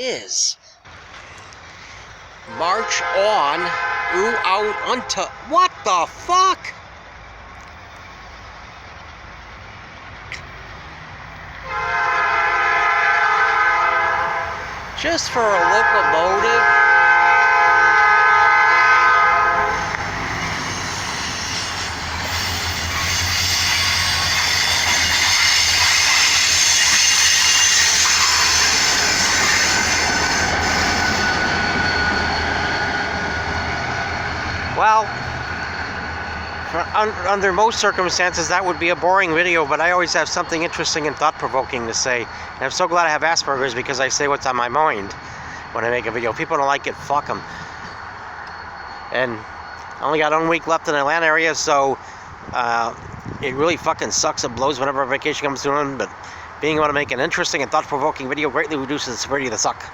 is. March on, ooh, out, unto, what the fuck? Just for a locomotive? Well, under most circumstances that would be a boring video, but I always have something interesting and thought-provoking to say. And I'm so glad I have Asperger's because I say what's on my mind when I make a video. People don't like it, fuck them. And I only got 1 week left in the Atlanta area, so it really fucking sucks. It blows whenever vacation comes to an end, but being able to make an interesting and thought-provoking video greatly reduces the severity of the suck.